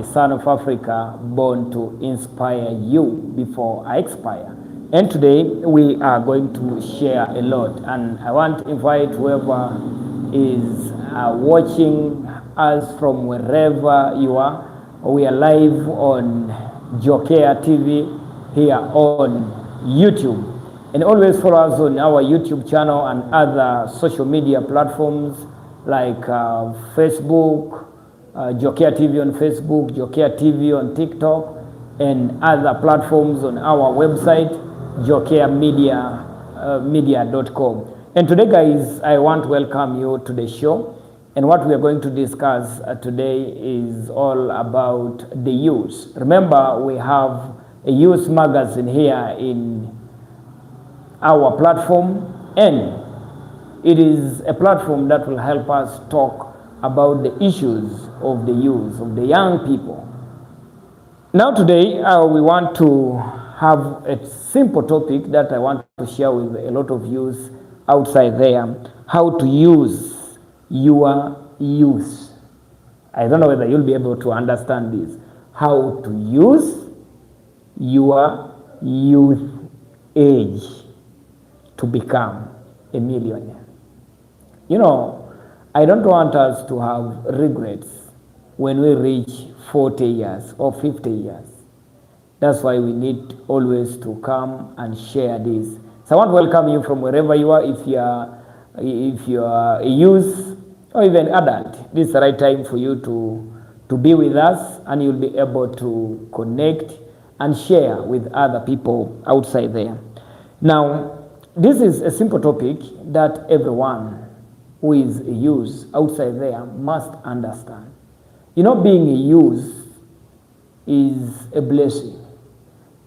the son of Africa, born to inspire you before I expire. And today we are going to share a lot, and I want to invite whoever is watching us from wherever you are. We are live on JOCARE TV here on YouTube. And always follow us on our YouTube channel and other social media platforms like Facebook, JOCARE TV on Facebook, JOCARE TV on TikTok, and other platforms on our website, jocaremedia.com. And today, guys, I want to welcome you to the show. And what we are going to discuss today is all about the youth. Remember, we have a youth magazine here in our platform, and it is a platform that will help us talk about the issues of the youth, of the young people. Now today, we want to have a simple topic that I want to share with a lot of youth outside there: how to use your youth. I don't know whether you'll be able to understand this. How to use your youth age to become a millionaire. You know, I don't want us to have regrets when we reach 40 years or 50 years. That's why we need always to come and share this. So I want to welcome you from wherever you are. If you are a youth or even adult, this is the right time for you to be with us, and you'll be able to connect and share with other people outside there. Now, this is a simple topic that everyone who is a youth outside there must understand. You know, being a youth is a blessing,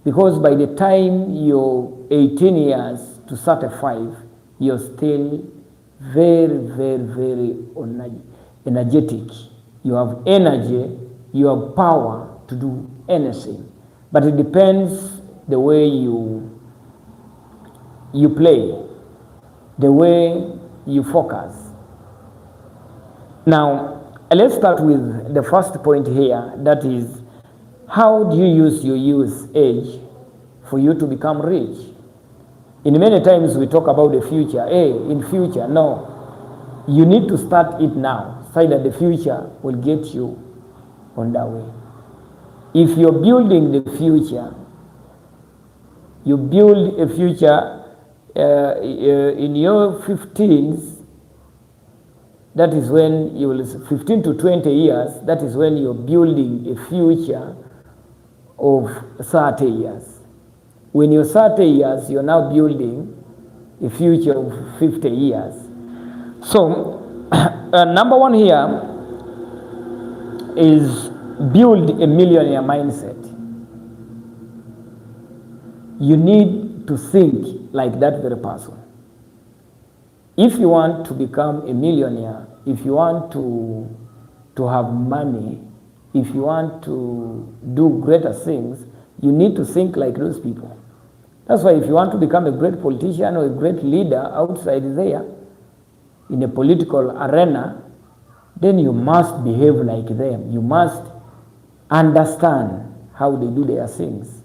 because by the time you're 18 years to 35, you're still very, very, very energetic. You have energy, you have power to do anything. But it depends the way you play, the way you focus. Now, let's start with the first point here, that is, how do you use your youth age for you to become rich? In many times we talk about the future. In future, no. You need to start it now, so that the future will get you on that way. If you're building the future, you build a future in your 15s, that is when you will, 15 to 20 years, that is when you're building a future of 30 years. When you're 30 years, you're now building a future of 50 years. So, number one here is build a millionaire mindset. You need to think like that very person. If you want to become a millionaire, if you want to have money, if you want to do greater things, you need to think like those people. That's why if you want to become a great politician or a great leader outside there, in a political arena, then you must behave like them. You must understand how they do their things.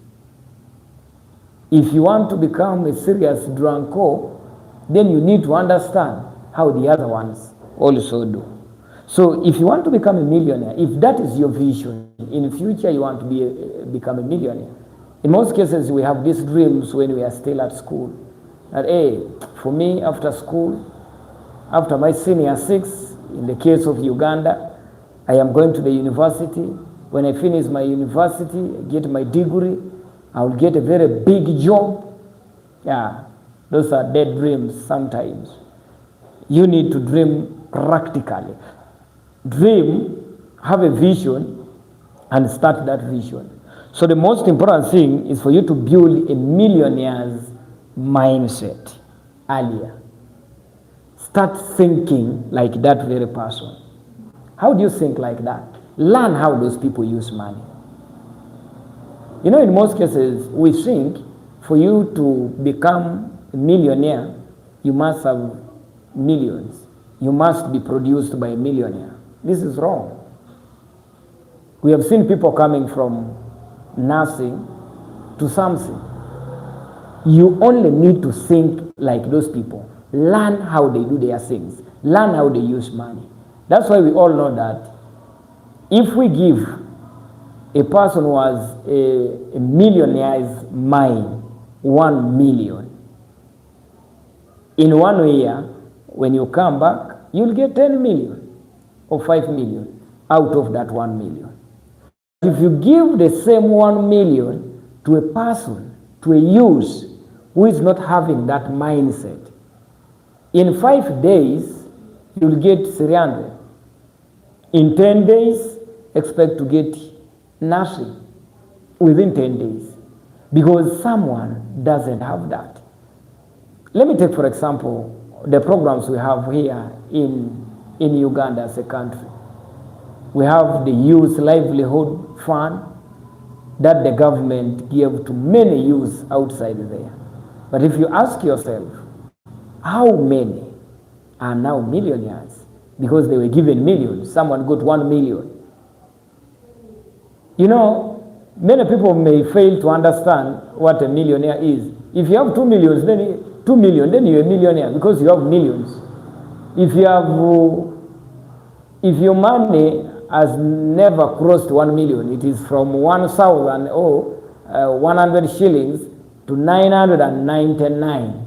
If you want to become a serious drunko, then you need to understand how the other ones also do. So if you want to become a millionaire, if that is your vision, in the future you want to become a millionaire. In most cases, we have these dreams when we are still at school. That, for me, after school, after my senior 6, in the case of Uganda, I am going to the university. When I finish my university, get my degree, I will get a very big job. Yeah, those are dead dreams sometimes. You need to dream practically. Dream, have a vision, and start that vision. So the most important thing is for you to build a millionaire's mindset earlier. Start thinking like that very person. How do you think like that? Learn how those people use money. You know, in most cases, we think for you to become a millionaire, you must have millions. You must be produced by a millionaire. This is wrong. We have seen people coming from nothing to something. You only need to think like those people. Learn how they do their things. Learn how they use money. That's why we all know that if we give a person who has a millionaire's mind 1 million, in 1 year, when you come back, you'll get 10 million or 5 million out of that 1 million. If you give the same 1 million to a person, to a youth who is not having that mindset, in 5 days, you'll get 300. In 10 days, expect to get nothing within 10 days because someone doesn't have that. Let me take, for example, the programs we have here in Uganda as a country. We have the Youth Livelihood Fund that the government gave to many youths outside there. But if you ask yourself, how many are now millionaires because they were given millions? Someone got 1 million. You know, many people may fail to understand what a millionaire is. If you have 2 million, then you're a millionaire because you have millions. If your money has never crossed 1 million, it is from 1,000 or 100 shillings to 999.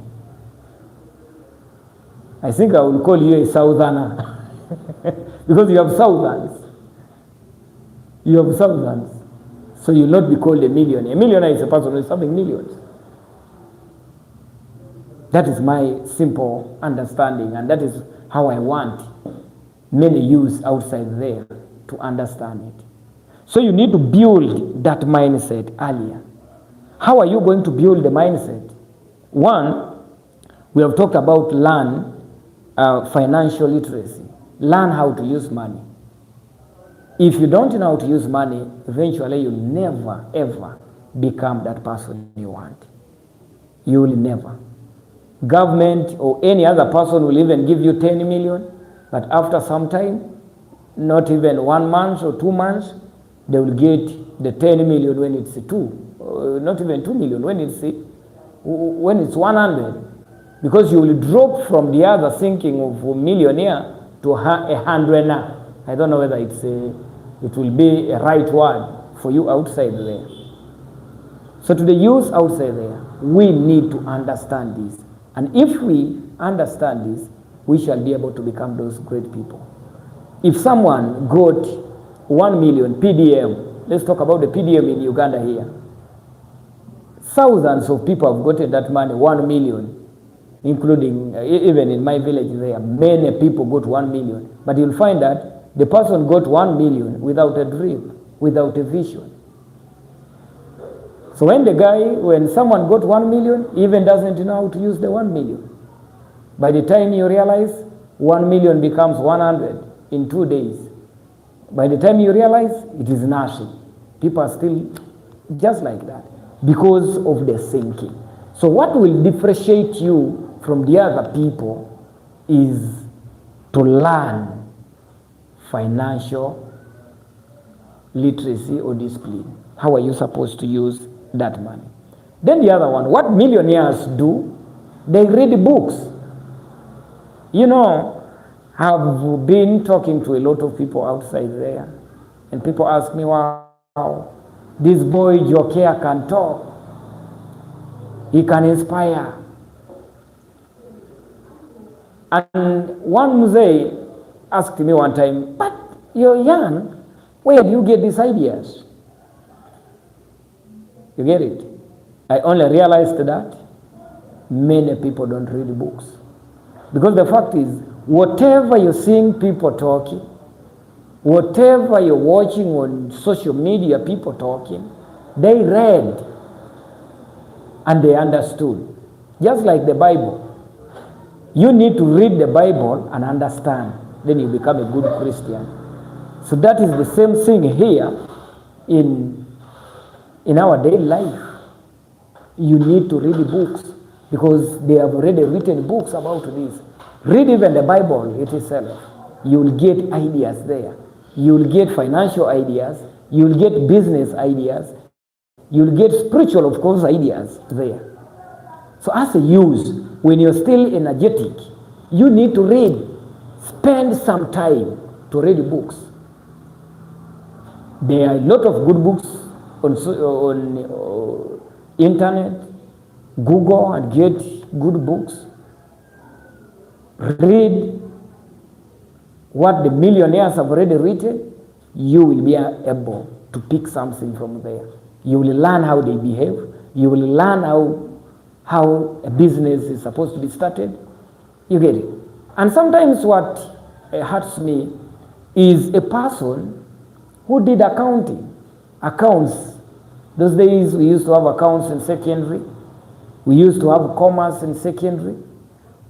I think I will call you a southerner because you have thousands. You have thousands. So you'll not be called a millionaire. A millionaire is a person who is having millions. That is my simple understanding, and that is how I want many youths outside there to understand it. So you need to build that mindset earlier. How are you going to build the mindset? One, we have talked about learn financial literacy. Learn how to use money. If you don't know how to use money, eventually you'll never ever become that person you want. You will never. Government or any other person will even give you 10 million, but after some time, not even 1 month or 2 months, they will get the 10 million when it's 2, not even 2 million when it's 100, because you will drop from the other thinking of a millionaire to a hundredaire. I don't know whether it will be a right word for you outside there. So to the youth outside there, we need to understand this. And if we understand this, we shall be able to become those great people. If someone got 1 million PDM, let's talk about the PDM in Uganda here. Thousands of people have gotten that money, 1 million, including even in my village there, many people got 1 million. But you'll find that the person got 1 million without a dream, without a vision. So when someone got 1 million, he even doesn't know how to use the 1 million. By the time you realize 1 million becomes 100 in 2 days, by the time you realize it is nothing. People are still just like that because of the thinking. So what will differentiate you from the other people is to learn financial literacy or discipline. How are you supposed to use that money? Then the other one, what millionaires do, they read books. You know, I've been talking to a lot of people outside there, and people ask me, wow, this boy JOCARE can talk. He can inspire. And one Mzee asked me one time, but you're young, where do you get these ideas? You get it? I only realized that many people don't read books. Because the fact is, whatever you're seeing people talking, whatever you're watching on social media, people talking, they read and they understood. Just like the Bible. You need to read the Bible and understand. Then you become a good Christian. So that is the same thing here in our daily life. You need to read books because they have already written books about this. Read even the Bible itself. You will get ideas there. You will get financial ideas. You'll get business ideas. You'll get spiritual, of course, ideas there. So as a youth, when you're still energetic, you need to read. Spend some time to read books. There are a lot of good books on internet. Google and get good books. Read what the millionaires have already written. You will be able to pick something from there. You will learn how they behave. You will learn how a business is supposed to be started. You get it? And sometimes what hurts me is a person who did accounting. Accounts. Those days we used to have accounts in secondary. We used to have commerce in secondary.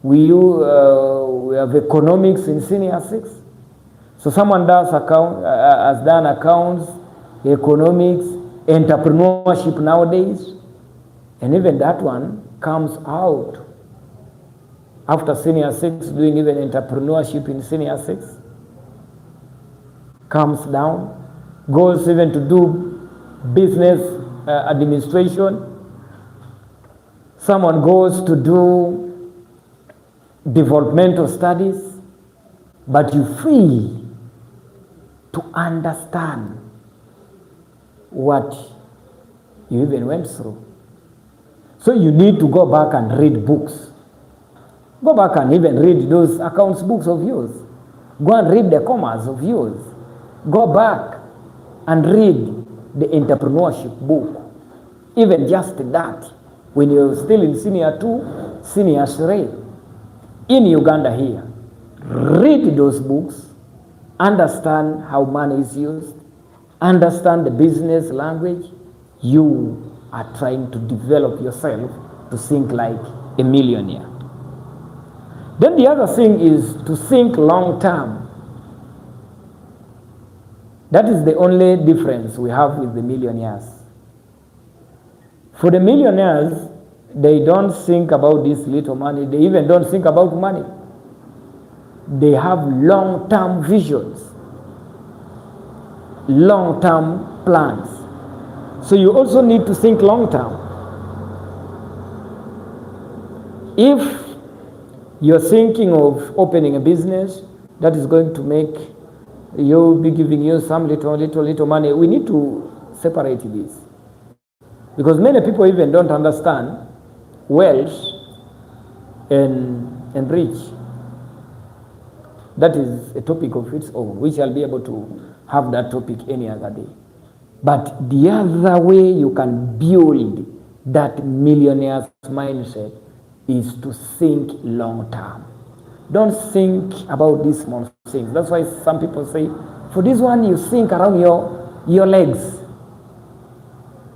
We have economics in senior 6. So someone has done accounts, economics, entrepreneurship nowadays, and even that one comes out after senior 6, doing even entrepreneurship in senior 6, comes down, goes even to do business administration. Someone goes to do developmental studies, but you fail to understand what you even went through. So you need to go back and read books. Go back and even read those accounts books of yours. Go and read the commerce of yours. Go back and read the entrepreneurship book. Even just that, when you're still in senior 2, senior 3, in Uganda here, read those books, understand how money is used, understand the business language. You are trying to develop yourself to think like a millionaire. Then the other thing is to think long term. That is the only difference we have with the millionaires. For the millionaires, they don't think about this little money. They even don't think about money. They have long-term visions, long-term plans. So you also need to think long-term. If you're thinking of opening a business that is going to make you be giving you some little money, we need to separate this. Because many people even don't understand wealth and rich. That is a topic of its own. We shall be able to have that topic any other day. But the other way you can build that millionaire's mindset is to think long term. Don't think about these small things. That's why some people say, for this one, you think around your legs.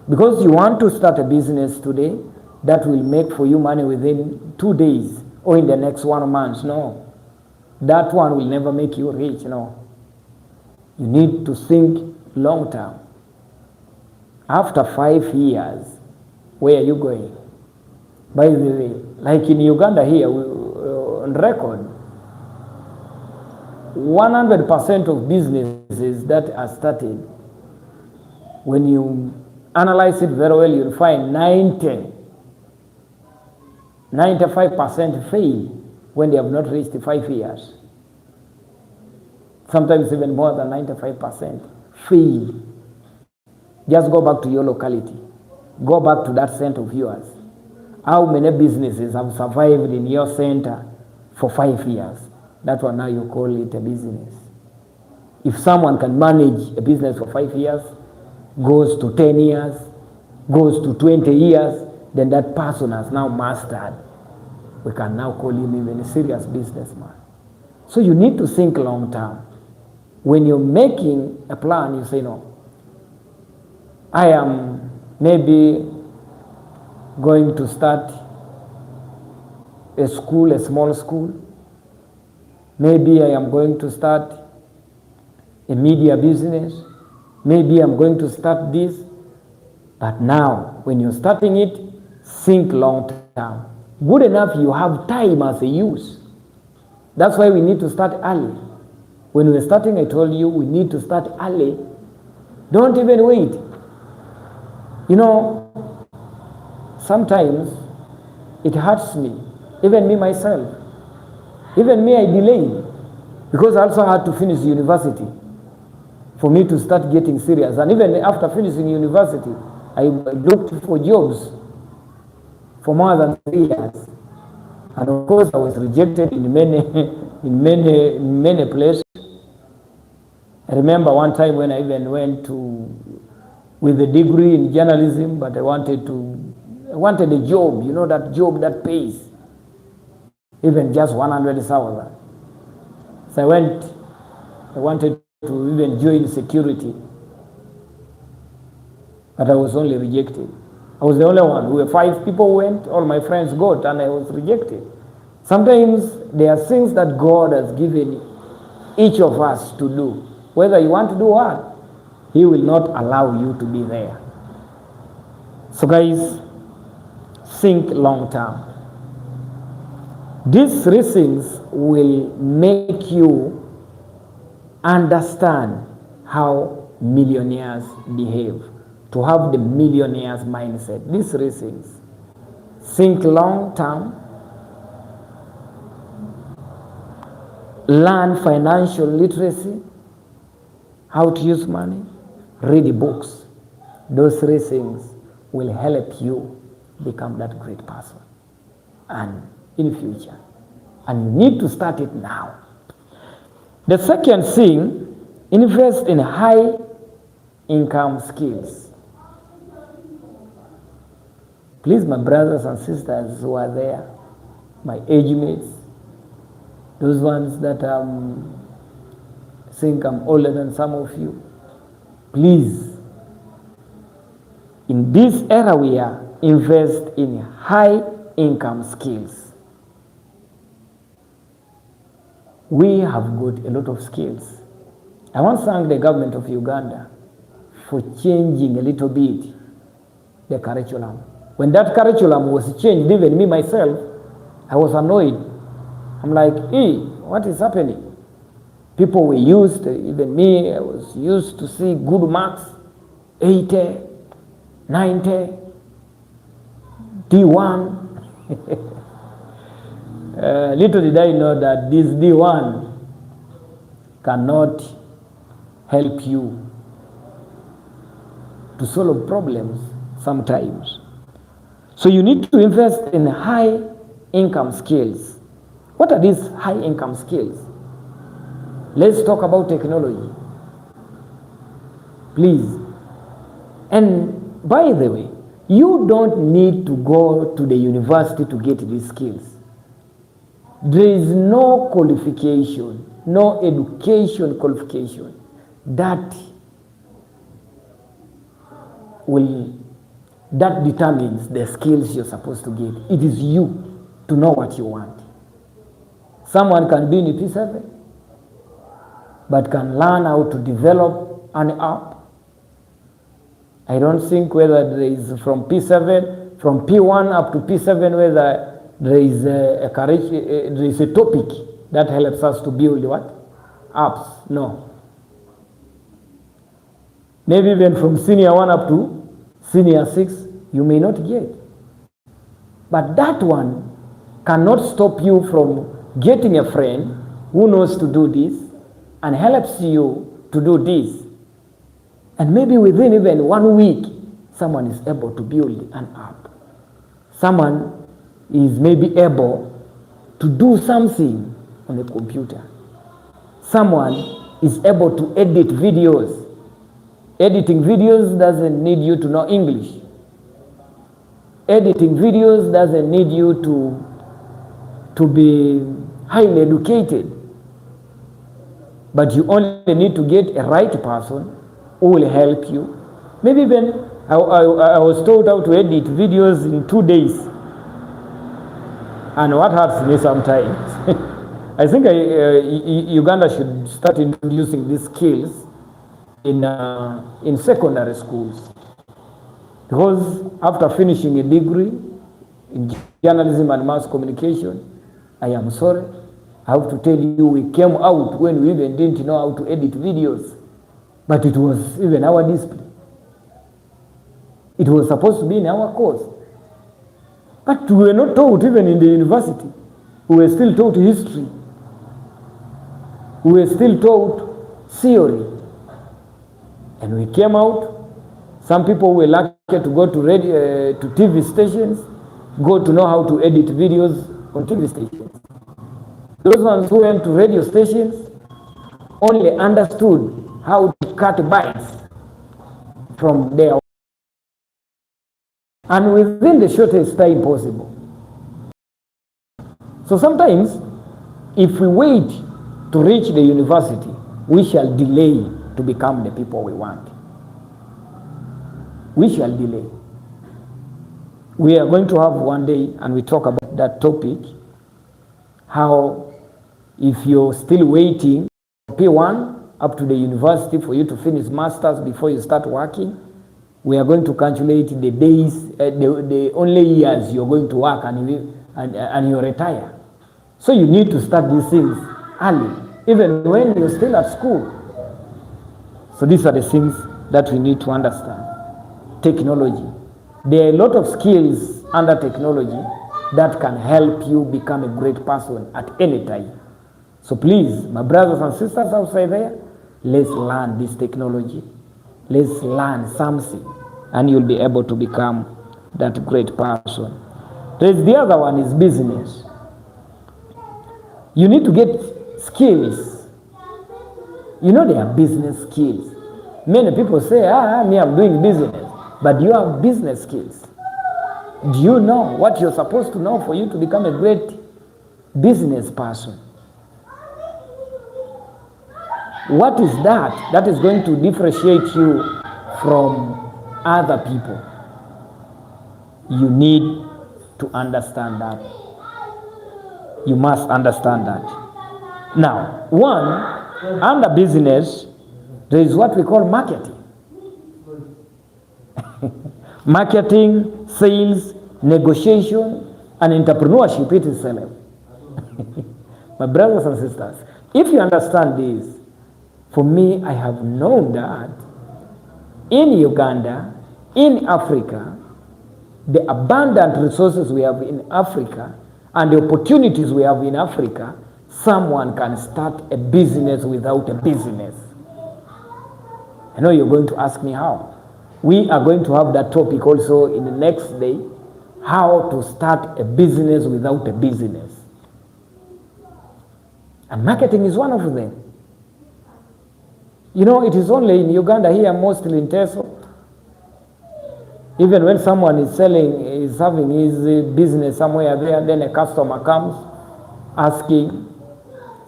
Because you want to start a business today that will make for you money within 2 days or in the next 1 month. No. That one will never make you rich. No. You need to think long term. After 5 years, where are you going? By the way, like in Uganda here, on record, 100% of businesses that are started, when you analyze it very well, you'll find 95% fail when they have not reached 5 years. Sometimes even more than 95% fail. Just go back to your locality. Go back to that center of yours. How many businesses have survived in your center for 5 years? That's what now you call it a business. If someone can manage a business for 5 years, goes to 10 years, goes to 20 years, then that person has now mastered. We can now call him even a serious businessman. So you need to think long term. When you're making a plan, you say, no, I am maybe going to start a school, a small school. Maybe I am going to start a media business. Maybe I'm going to start this. But now, when you're starting it, think long term. Good enough you have time as a youth. That's why we need to start early. When we're starting, I told you, we need to start early Don't even wait. You know, sometimes it hurts me, even me myself. Even me, I delayed because I also had to finish university for me to start getting serious. And even after finishing university, I looked for jobs for more than 3 years. And of course, I was rejected in many places. I remember one time when I even went with a degree in journalism, but I wanted a job, you know, that job that pays, even just 100,000. So I wanted to even join security, but I was only rejected. I was the only one. We were 5 people who went, all my friends got, and I was rejected. Sometimes there are things that God has given each of us to do. Whether you want to do what, He will not allow you to be there. So guys, think long term. These 3 things will make you understand how millionaires behave, to have the millionaire's mindset. These 3 things. Think long term, learn financial literacy, how to use money, read books. Those 3 things will help you become that great person and in future. And you need to start it now. The second thing, invest in high income skills. Please, my brothers and sisters who are there, my age mates, those ones that think I'm older than some of you, please, in this era we are, invest in high income skills. We have got a lot of skills. I want to thank the government of Uganda for changing a little bit the curriculum. When that curriculum was changed, even me myself, I was annoyed. I'm like, hey, what is happening? People were used, even me, I was used to see good marks, 80, 90, D1. Little did I know that this D1 cannot help you to solve problems sometimes. So you need to invest in high income skills. What are these high income skills? Let's talk about technology, please. And by the way, you don't need to go to the university to get these skills. There is no qualification, no education qualification that determines the skills you're supposed to get. It is you to know what you want. Someone can be in P7, but can learn how to develop an app. I don't think whether there is from P7, from P1 up to P7, whether there is a topic that helps us to build what? Apps. No. Maybe even from senior 1 up to senior 6, you may not get. But that one cannot stop you from getting a friend who knows to do this and helps you to do this. And maybe within even 1 week, someone is able to build an app. Someone is maybe able to do something on the computer. Someone is able to edit videos. Editing videos doesn't need you to know English. Editing videos doesn't need you to be highly educated. But you only need to get a right person who will help you. Maybe even I was told how to edit videos in 2 days. And what hurts me sometimes, I think Uganda should start introducing these skills in secondary schools. Because after finishing a degree in journalism and mass communication, I am sorry, I have to tell you, we came out when we even didn't know how to edit videos. But it was even our discipline. It was supposed to be in our course. But we were not taught even in the university. We were still taught history. We were still taught theory. And we came out. Some people were lucky to go to radio, to TV stations, go to know how to edit videos on TV stations. Those ones who went to radio stations only understood how to cut bites from there. And within the shortest time possible. So sometimes, if we wait to reach the university, we shall delay to become the people we want. We shall delay. We are going to have one day, and we talk about that topic, how if you're still waiting P1 up to the university for you to finish masters before you start working, we are going to calculate the days, the only years you're going to work and you retire. So you need to start these things early, even when you're still at school. So these are the things that we need to understand. Technology. There are a lot of skills under technology that can help you become a great person at any time. So please, my brothers and sisters outside there, let's learn this technology. Let's learn something, and you'll be able to become that great person. There's the other one is business. You need to get skills. You know, there are business skills. Many people say, me, I'm doing business. But you have business skills. Do you know what you're supposed to know for you to become a great business person? What is that that is going to differentiate you from other people? You need to understand that. You must understand that. Now, one, under business, there is what we call marketing. Marketing, sales, negotiation, and entrepreneurship it itself. My brothers and sisters, if you understand this, for me, I have known that in Uganda, in Africa, the abundant resources we have in Africa and the opportunities we have in Africa, someone can start a business without a business. I know you're going to ask me how. We are going to have that topic also in the next day, how to start a business without a business. And marketing is one of them. You know, it is only in Uganda here, mostly in Teso. Even when someone is having his business somewhere there, then a customer comes asking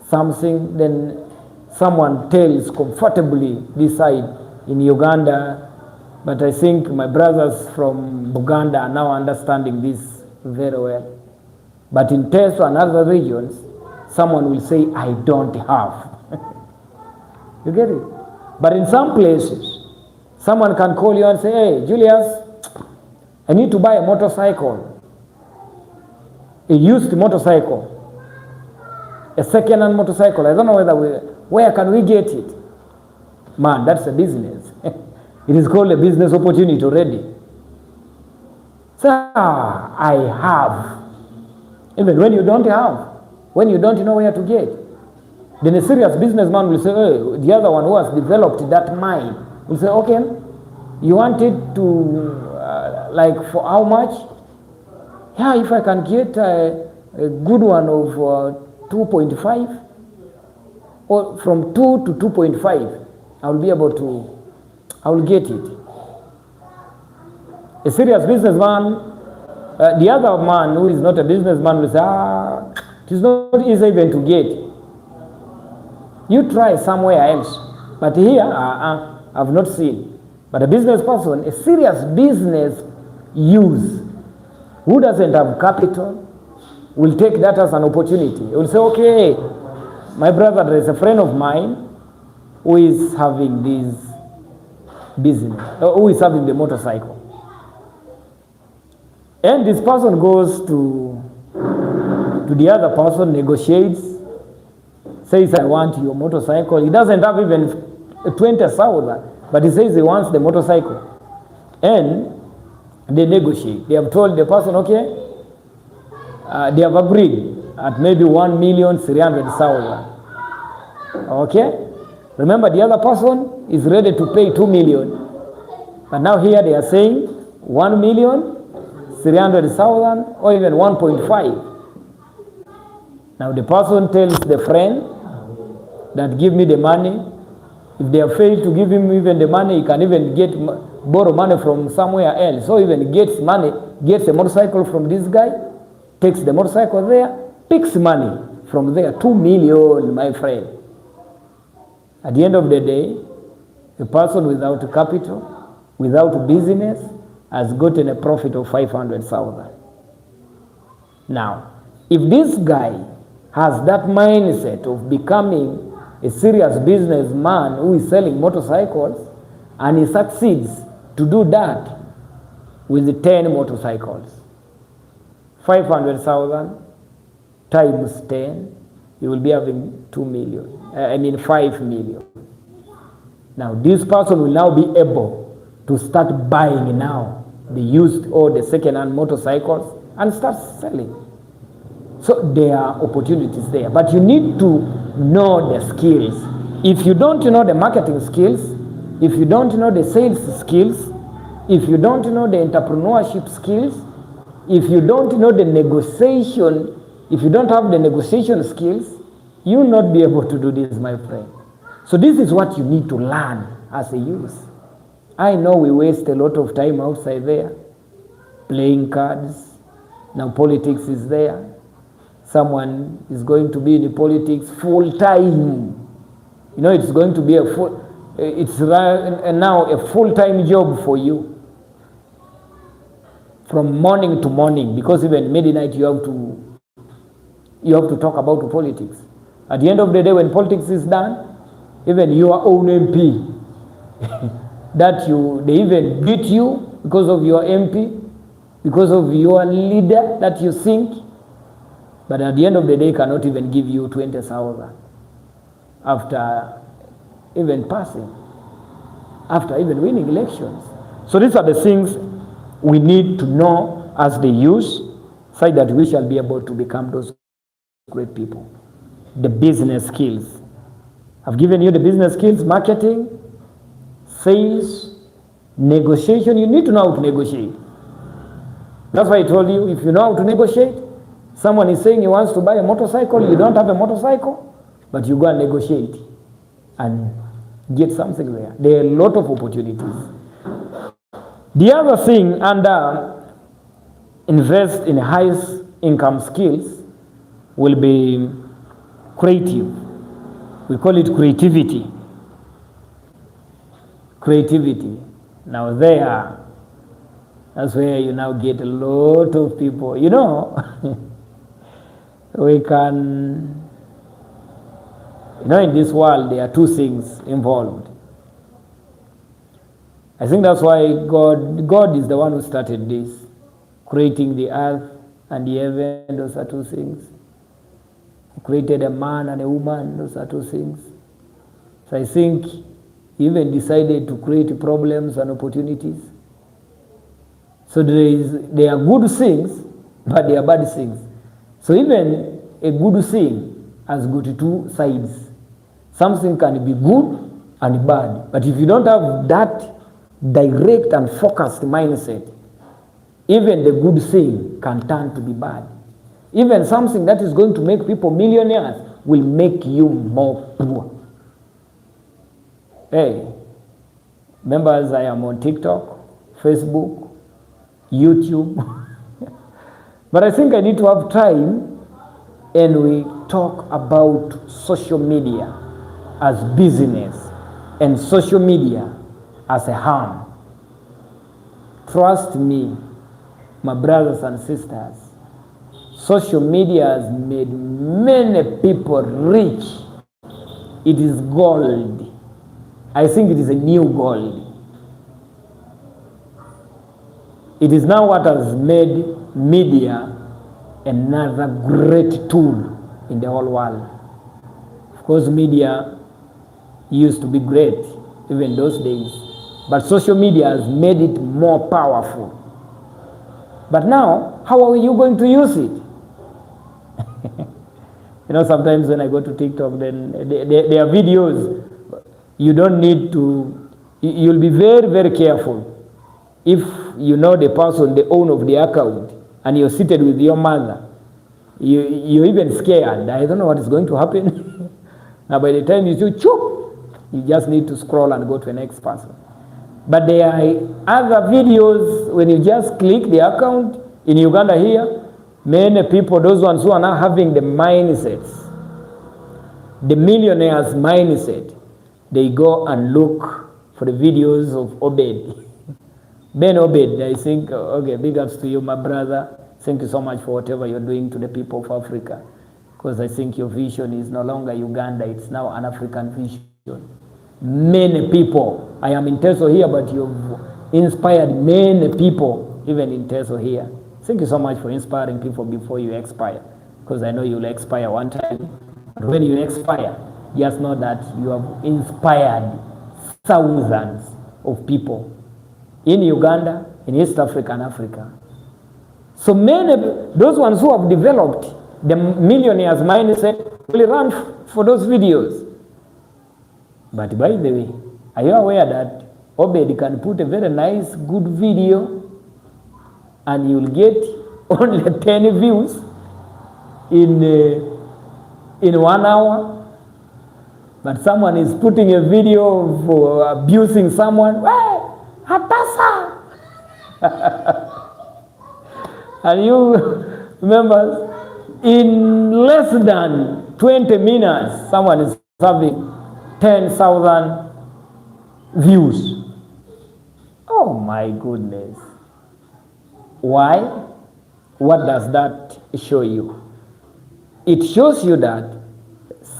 something, then someone tells comfortably this side in Uganda. But I think my brothers from Buganda are now understanding this very well. But in Teso and other regions, someone will say, I don't have. You get it? But in some places, someone can call you and say, hey, Julius, I need to buy a motorcycle. A used motorcycle. A second-hand motorcycle. I don't know where can we get it? Man, that's a business. It is called a business opportunity already. So, I have. Even when you don't have, when you don't know where to get, then a serious businessman will say, hey, the other one who has developed that mind will say, okay, you want it to, like for how much? Yeah, if I can get a good one of 2.5, or from 2 to 2.5, I will be able to, I will get it. A serious businessman, the other man who is not a businessman will say, it is not easy even to get. You try somewhere else. But here, I've not seen. But a business person, a serious business use, who doesn't have capital, will take that as an opportunity. He will say, okay, my brother, there is a friend of mine who is having this business, who is having the motorcycle. And this person goes to the other person, negotiates, says, I want your motorcycle. He doesn't have even 20,000, but he says he wants the motorcycle. And they negotiate. They have told the person, okay, they have agreed at maybe 1,300,000. Okay? Remember, the other person is ready to pay 2 million. But now here they are saying 1,300,000 or even 1.5. Now the person tells the friend that give me the money. If they have failed to give him even the money, he can even borrow money from somewhere else. So even gets money, gets a motorcycle from this guy, takes the motorcycle there, picks money from there, 2 million, my friend. At the end of the day, a person without capital, without business, has gotten a profit of 500,000. Now, if this guy has that mindset of becoming a serious businessman who is selling motorcycles, and he succeeds to do that with 10 motorcycles, 500,000 times 10, you will be having 2 million. 5 million. Now, this person will now be able to start buying now the used or the second-hand motorcycles and start selling. So there are opportunities there, but you need to know the skills. If you don't know the marketing skills, if you don't know the sales skills, if you don't know the entrepreneurship skills, if you don't know the negotiation, if you don't have the negotiation skills, you will not be able to do this, my friend. So this is what you need to learn as a youth. I know we waste a lot of time outside there, playing cards. Now politics is there. Someone is going to be in politics full time. You know, it's going to be now a full-time job for you. From morning to morning, because even midnight you have to talk about politics. At the end of the day, when politics is done, even your own MP, they even beat you because of your MP, because of your leader that you think, but at the end of the day cannot even give you 20,000 after even passing, after even winning elections. So these are the things we need to know as the youth, so that we shall be able to become those great people. The business skills. I've given you the business skills: marketing, sales, negotiation. You need to know how to negotiate. That's why I told you, if you know how to negotiate, someone is saying he wants to buy a motorcycle, you don't have a motorcycle, but you go and negotiate and get something there. There are a lot of opportunities. The other thing under invest in highest income skills will be creative. We call it creativity. Creativity. Now that's where you now get a lot of people. You know, we can, in this world there are two things involved. I think that's why God is the one who started this, creating the earth and the heaven. Those are two things. He created a man and a woman. Those are two things. So I think he even decided to create problems and opportunities. So there are good things, but there are bad things. So even a good thing has got two sides. Something can be good and bad, but if you don't have that direct and focused mindset, even the good thing can turn to be bad. Even something that is going to make people millionaires will make you more poor. Hey, members, I am on TikTok, Facebook, YouTube. But I think I need to have time and we talk about social media as business and social media as a harm. Trust me, my brothers and sisters, social media has made many people rich. It is gold. I think it is a new gold. It is now what has made media another great tool in the whole world. Of course, media used to be great, even those days. But social media has made it more powerful. But now, how are you going to use it? You know, sometimes when I go to TikTok, then there are videos. You don't need to, you'll be very, very careful. If you know the person, the owner of the account, and you're seated with your mother, you're even scared. I don't know what is going to happen. Now by the time you do, you just need to scroll and go to the next person. But there are other videos, when you just click the account, in Uganda here, many people, those ones who are now having the mindsets, the millionaires' mindset, they go and look for the videos of Obed. Ben Obed, I think, okay, big ups to you, my brother. Thank you so much for whatever you're doing to the people of Africa. Because I think your vision is no longer Uganda, it's now an African vision. Many people, I am in Teso here, but you've inspired many people, even in Teso here. Thank you so much for inspiring people before you expire. Because I know you'll expire one time. But when you expire, just know that you have inspired thousands of people in Uganda, in East Africa and Africa. So many, those ones who have developed the millionaires' mindset will run for those videos. But by the way, are you aware that Obed can put a very nice, good video and you'll get only 10 views in 1 hour? But someone is putting a video of abusing someone. Hey, Hatasa! And you remember, in less than 20 minutes, someone is having 10,000 views. Oh my goodness. Why? What does that show you? It shows you that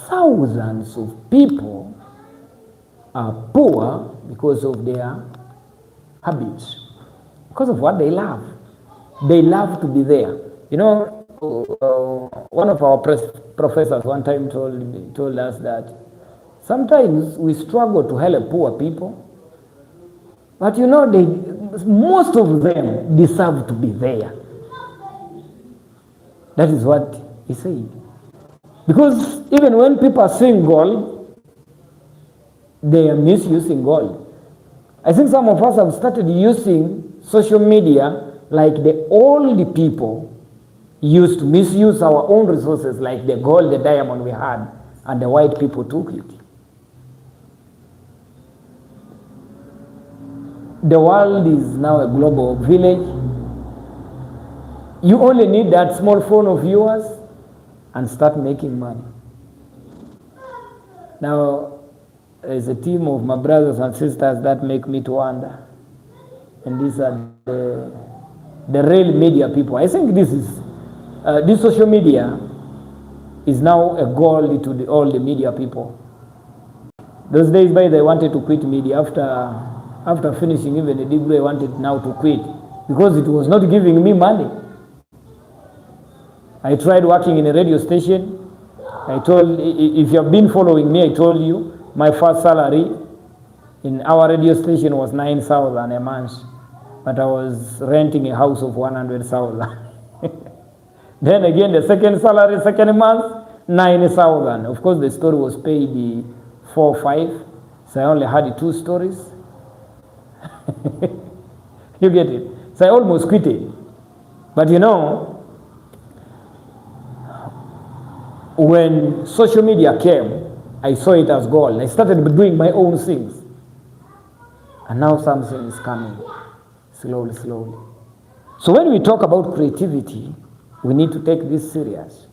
thousands of people are poor because of their habits, because of what they love. They love to be there. You know, one of our professors one time told us that sometimes we struggle to help poor people, but you know, most of them deserve to be there. That is what he said. Because even when people are seeing gold, they are misusing gold. I think some of us have started using social media like the old people used to misuse our own resources, like the gold, the diamond we had, and the white people took it. The world is now a global village. You only need that small phone of yours and start making money. Now, there's a team of my brothers and sisters that make me to wonder. And these are the real media people. I think this social media is now a goal to all the media people. Those days, by they wanted to quit media after finishing even a degree. I wanted now to quit because it was not giving me money. I tried working in a radio station. I told, if you have been following me, I told you my first salary in our radio station was 9,000 a month, but I was renting a house of 100,000. Then again, the second salary, second month, 9,000. Of course, the story was paid 4 or 5, so I only had 2 stories. You get it? So I almost quit it. But you know, when social media came, I saw it as gold. I started doing my own things. And now something is coming, slowly, slowly. So when we talk about creativity, we need to take this serious.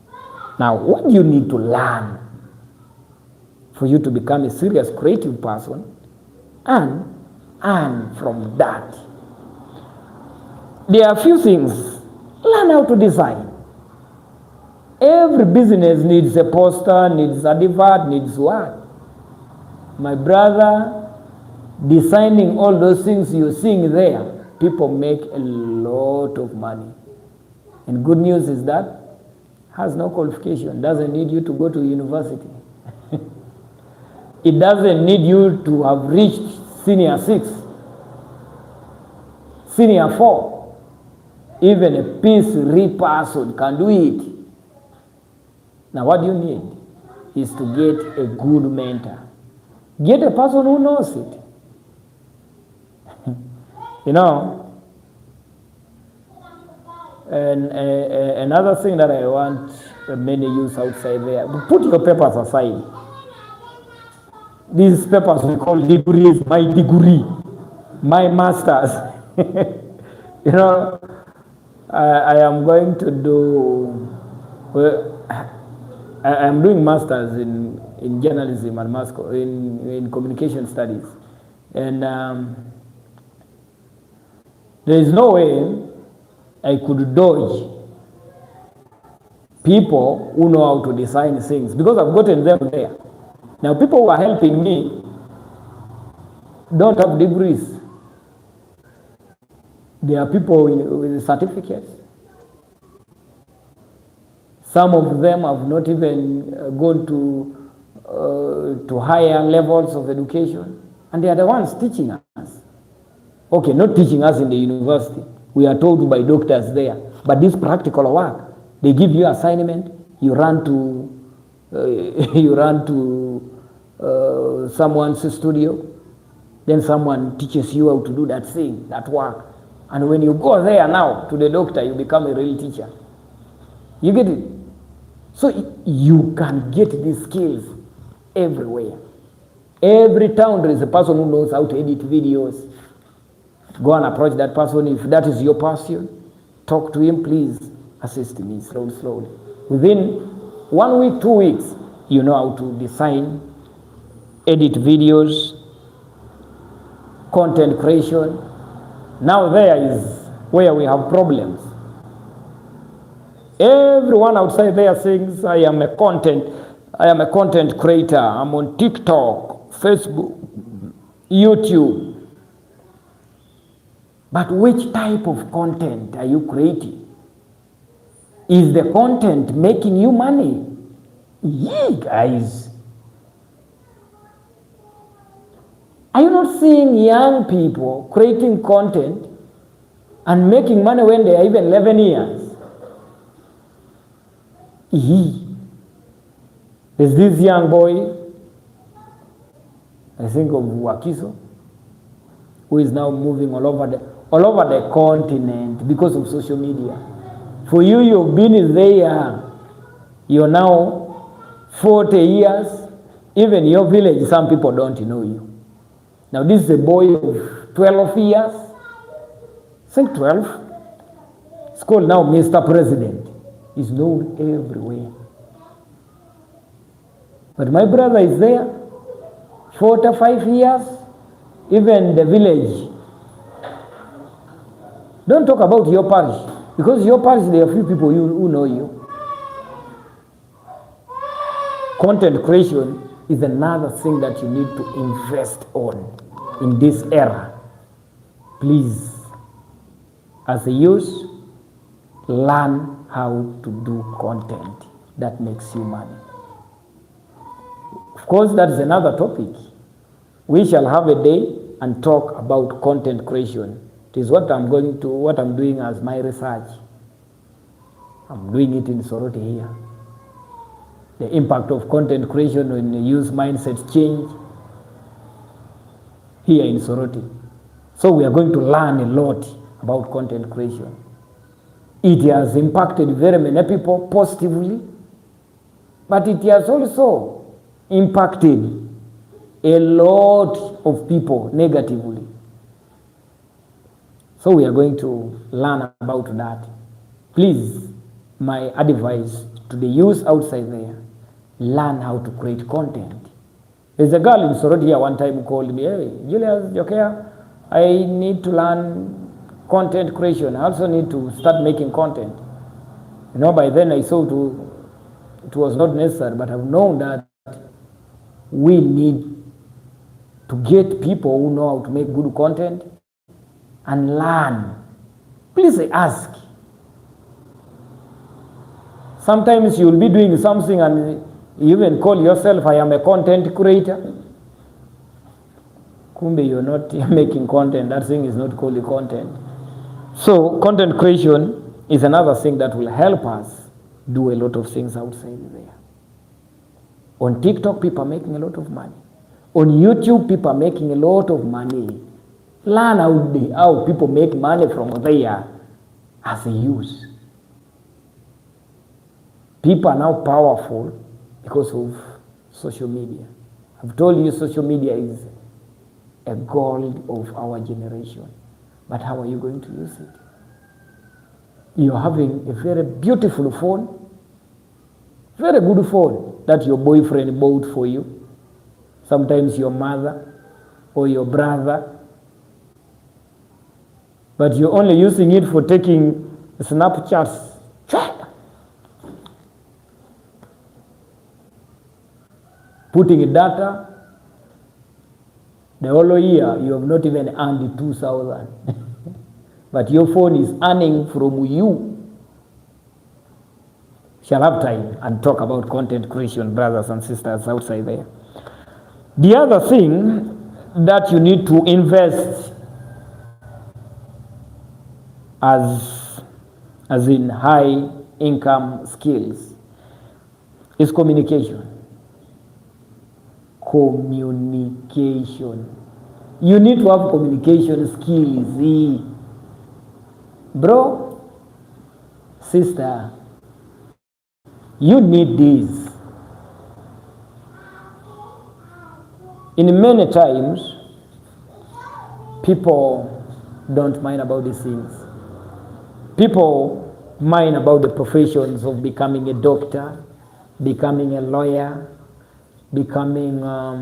Now, what do you need to learn for you to become a serious creative person and earn from that? There are a few things. Learn how to design. Every business needs a poster, needs a advert, needs what? My brother, designing all those things you're seeing there, people make a lot of money. And good news is that has no qualification, doesn't need you to go to university. It doesn't need you to have reached senior 6, senior 4. Even a peace person can do it. Now what you need is to get a good mentor. Get a person who knows it. You know, and another thing that I want many youth outside there, put your papers aside. These papers we call degrees, my degree, my master's. You know, I am going to do, I am doing masters in journalism and in communication studies. And there is no way I could dodge people who know how to design things, because I've gotten them there. Now, people who are helping me don't have degrees. There are people with certificates. Some of them have not even gone to higher levels of education, and they are the ones teaching us. Okay, not teaching us in the university. We are told by doctors there. But this practical work, they give you assignment, you run to someone's studio, then someone teaches you how to do that thing, that work. And when you go there now to the doctor, you become a real teacher. You get it? So you can get these skills everywhere. Every town there is a person who knows how to edit videos. Go and approach that person. If that is your passion, talk to him, please assist me slowly. Within 1 week, 2 weeks, you know how to design, edit videos, content creation. Now there is where we have problems. Everyone outside there thinks I am a content creator. I'm on TikTok, Facebook, YouTube. But which type of content are you creating? Is the content making you money? Yeah, guys. Are you not seeing young people creating content and making money when they are even 11 years? There's this young boy, I think of Wakiso, who is now moving all over the continent because of social media. For you, you've been there, you're now 40 years, even your village, some people don't know you. Now this is a boy of 12 years, I think 12. It's called now Mr. President. He's known everywhere. But my brother is there, 45 years, even the village. Don't talk about your parish, because your parish, there are few people who know you. Content creation is another thing that you need to invest on in this era. Please, as a youth, learn how to do content that makes you money. Of course, that is another topic. We shall have a day and talk about content creation. It is what I'm doing as my research. I'm doing it in Soroti here. The impact of content creation when the youth mindset change here in Soroti. So we are going to learn a lot about content creation. It has impacted very many people positively, but it has also impacted a lot of people negatively. So we are going to learn about that. Please, my advice to the youth outside there, learn how to create content. There's a girl in Soroti here one time who called me, hey, Julius, JOCARE, I need to learn content creation. I also need to start making content. You know, by then I saw it was not necessary, but I've known that we need to get people who know how to make good content and learn. Please ask. Sometimes you'll be doing something and you even call yourself, I am a content creator. Kumbe, you're not making content. That thing is not called content. So content creation is another thing that will help us do a lot of things outside there. On TikTok, people are making a lot of money. On YouTube, people are making a lot of money. Learn how people make money from there as a use. People are now powerful because of social media. I've told you social media is a gold of our generation. But how are you going to use it? You're having a very beautiful phone, very good phone that your boyfriend bought for you, sometimes your mother or your brother, but you're only using it for taking Snapchats. Putting data, the whole year you have not even earned 2,000. But your phone is earning from you. Shall have time and talk about content creation, brothers and sisters outside there. The other thing that you need to invest as in high income skills is communication. Communication. You need to have communication skills. Bro, sister, you need this. In many times, people don't mind about these things. People mind about the professions of becoming a doctor, becoming a lawyer, becoming a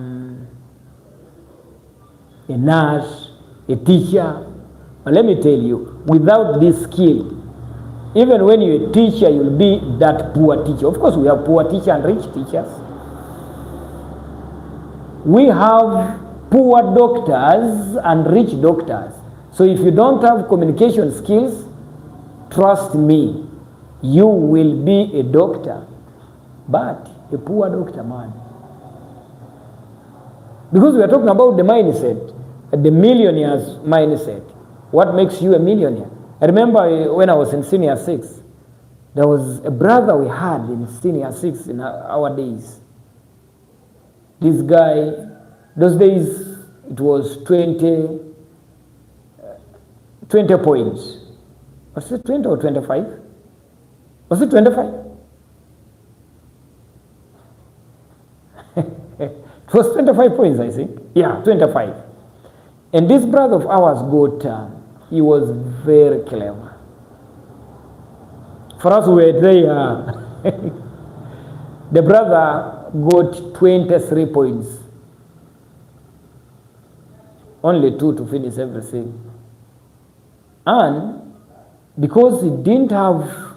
nurse, a teacher. But let me tell you, without this skill, even when you're a teacher, you'll be that poor teacher. Of course, we have poor teachers and rich teachers. We have poor doctors and rich doctors. So if you don't have communication skills, trust me, you will be a doctor, but a poor doctor, man. Because we are talking about the mindset, the millionaire's mindset. What makes you a millionaire? I remember when I was in senior 6, there was a brother we had in senior 6 in our days. This guy, those days it was 20 points. Was it 20 or 25? Was it 25? It was 25 points, I think. Yeah, 25. And this brother of ours he was very clever. For us, we were there. The brother got 23 points. Only 2 to finish everything. And because he didn't have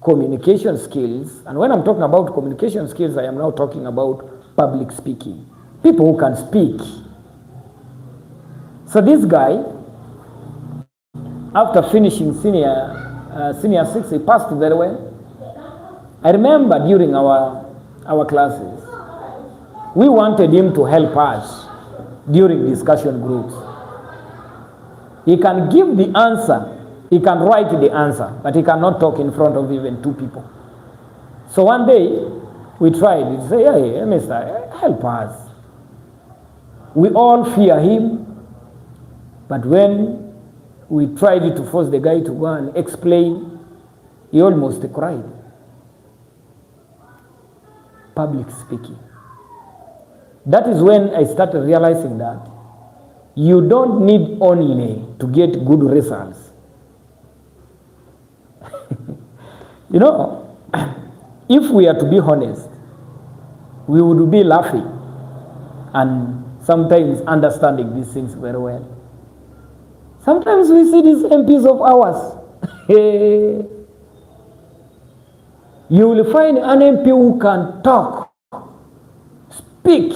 communication skills, and when I'm talking about communication skills, I am now talking about public speaking. People who can speak. So this guy, after finishing senior 6, he passed very well. I remember during our classes, we wanted him to help us during discussion groups. He can give the answer, he can write the answer, but he cannot talk in front of even 2 people. So one day, we tried. We said, hey, mister, help us. We all fear him, but when we tried to force the guy to go and explain, he almost cried. Public speaking. That is when I started realizing that you don't need only to get good results. You know, if we are to be honest, we would be laughing and sometimes understanding these things very well. Sometimes we see these MPs of ours. You will find an MP who can talk, speak,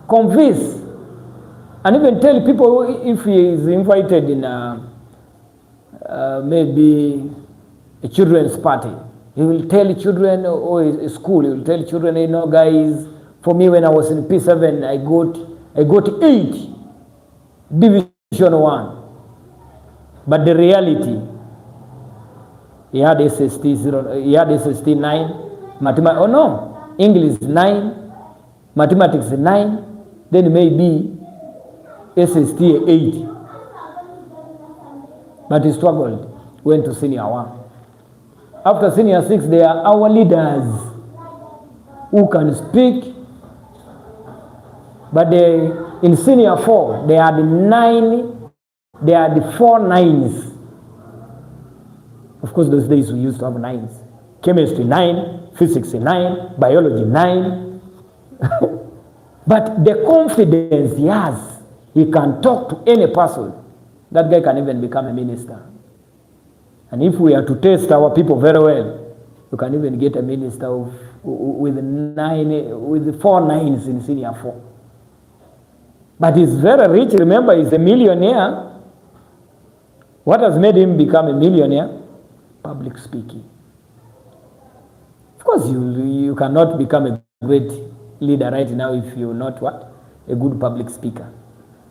convince, and even tell people if he is invited in maybe a children's party. He will tell children, or a school, he will tell children, you know, guys, for me when I was in P7, I got 8. Division 1. But the reality, he had SST 0, he had SST 9, mathematics, oh no, English 9, mathematics 9, then maybe SST 8. But he struggled, went to senior 1. After senior 6, they are our leaders who can speak. But in senior 4, they had 9, they had 4 9s. Of course, those days we used to have 9s. Chemistry 9, physics 9, biology 9. But the confidence he has, he can talk to any person. That guy can even become a minister. And if we are to test our people very well, you can even get a minister with 4 9s in senior 4. But he's very rich. Remember, he's a millionaire. What has made him become a millionaire? Public speaking. Of course, you cannot become a great leader right now if you're not what? A good public speaker.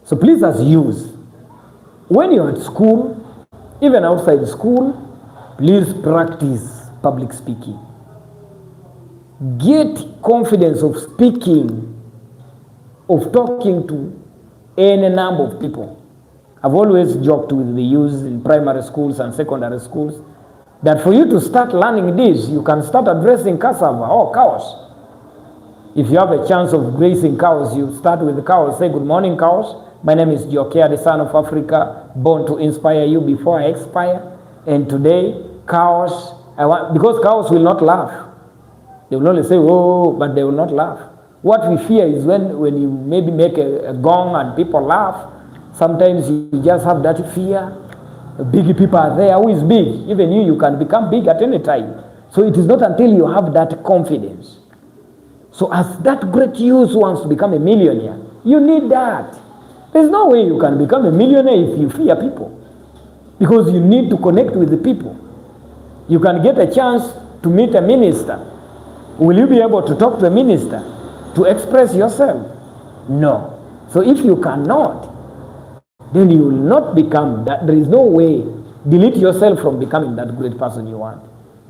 So please, as youth, when you're at school, even outside school, please practice public speaking. Get confidence of speaking, of talking to any number of people. I've always joked with the youth in primary schools and secondary schools that for you to start learning this, you can start addressing cassava or cows. If you have a chance of grazing cows, you start with the cows. Say, good morning, cows. My name is JOCARE, the son of Africa, born to inspire you before I expire. And today, cows, because cows will not laugh. They will only say, oh, but they will not laugh. What we fear is when you maybe make a gong and people laugh. Sometimes you just have that fear. Big people are there. Who is big? Even you can become big at any time. So it is not until you have that confidence. So as that great youth wants to become a millionaire, you need that. There's no way you can become a millionaire if you fear people. Because you need to connect with the people. You can get a chance to meet a minister. Will you be able to talk to a minister? To express yourself? No. So if you cannot, then you will not become that. There is no way. Delete yourself from becoming that great person you want.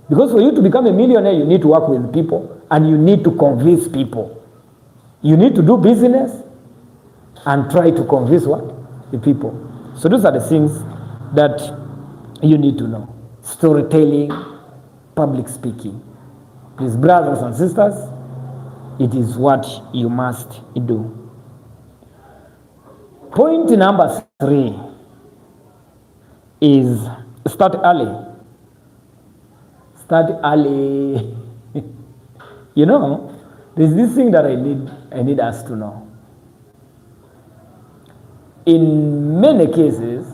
Because for you to become a millionaire, you need to work with people and you need to convince people. You need to do business and try to convince what? The people. So those are the things that you need to know. Storytelling, public speaking. Please, brothers and sisters, it is what you must do. Point number 3 is start early. Start early. You know, there's this thing that I need us to know. In many cases,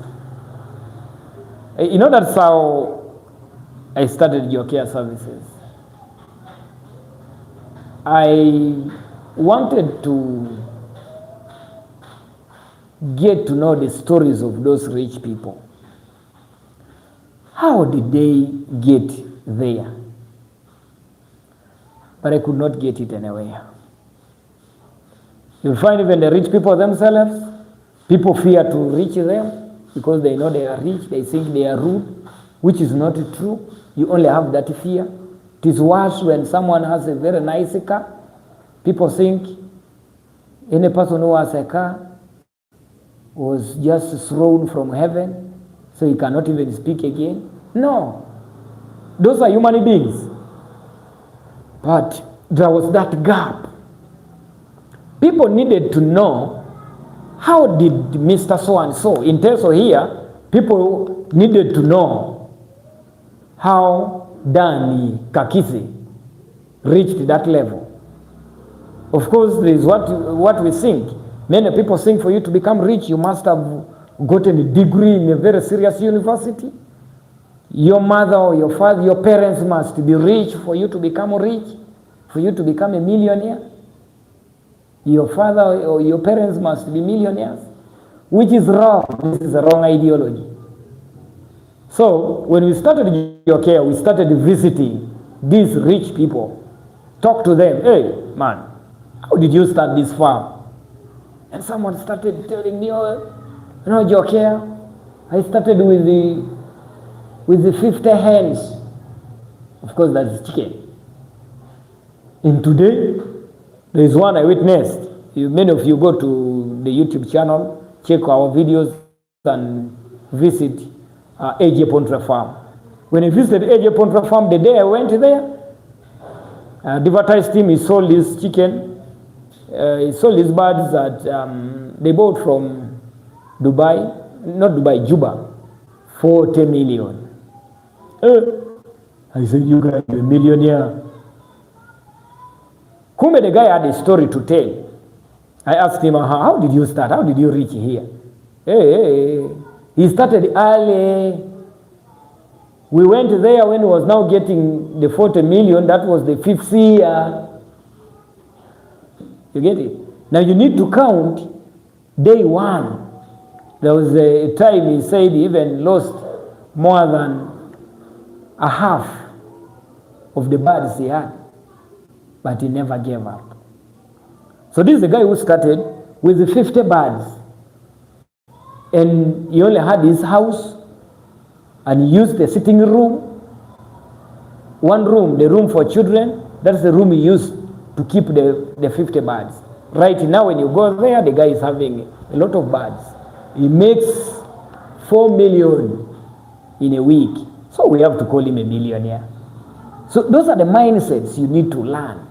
you know, that's how I started JOCARE services. I wanted to get to know the stories of those rich people. How did they get there? But I could not get it anywhere. You'll find even the rich people themselves, people fear to reach them because they know they are rich, they think they are rude, which is not true. You only have that fear. It is worse when someone has a very nice car. People think any person who has a car was just thrown from heaven, so he cannot even speak again. No. Those are human beings. But there was that gap. People needed to know, how did Mr. So-and-so, in Teso here, people needed to know how Danny Kakisi reached that level. Of course, there is what we think. Many people think for you to become rich, you must have gotten a degree in a very serious university. Your mother or your father, your parents must be rich for you to become rich, for you to become a millionaire. Your father or your parents must be millionaires, which is wrong. This is a wrong ideology. So when we started JOCARE, we started visiting these rich people. Talk to them. Hey, man, how did you start this farm? And someone started telling me, oh, You know, JOCARE, I started with the 50 hens. Of course, that's chicken. And today, there is one I witnessed. Many of you go to the YouTube channel, check our videos, and visit AJ Pontra Farm. When I visited AJ Pontra Farm, the day I went there, the advertised him, he sold his chicken, he sold his birds that they bought from Dubai, not Dubai, Juba, 40 million. I said, you guys are a millionaire. Kumbe, the guy had a story to tell. I asked him, how did you start? How did you reach here? Hey, he started early. We went there when he was now getting the 40 million. That was the 5th year. You get it? Now you need to count day one. There was a time he said he even lost more than a half of the birds he had. But he never gave up. So this is the guy who started with the 50 birds. And he only had his house, and he used the sitting room, one room, the room for children. That's the room he used to keep the 50 birds. Right now, when you go there, the guy is having a lot of birds. He makes 4 million in a week. So we have to call him a millionaire. So those are the mindsets you need to learn.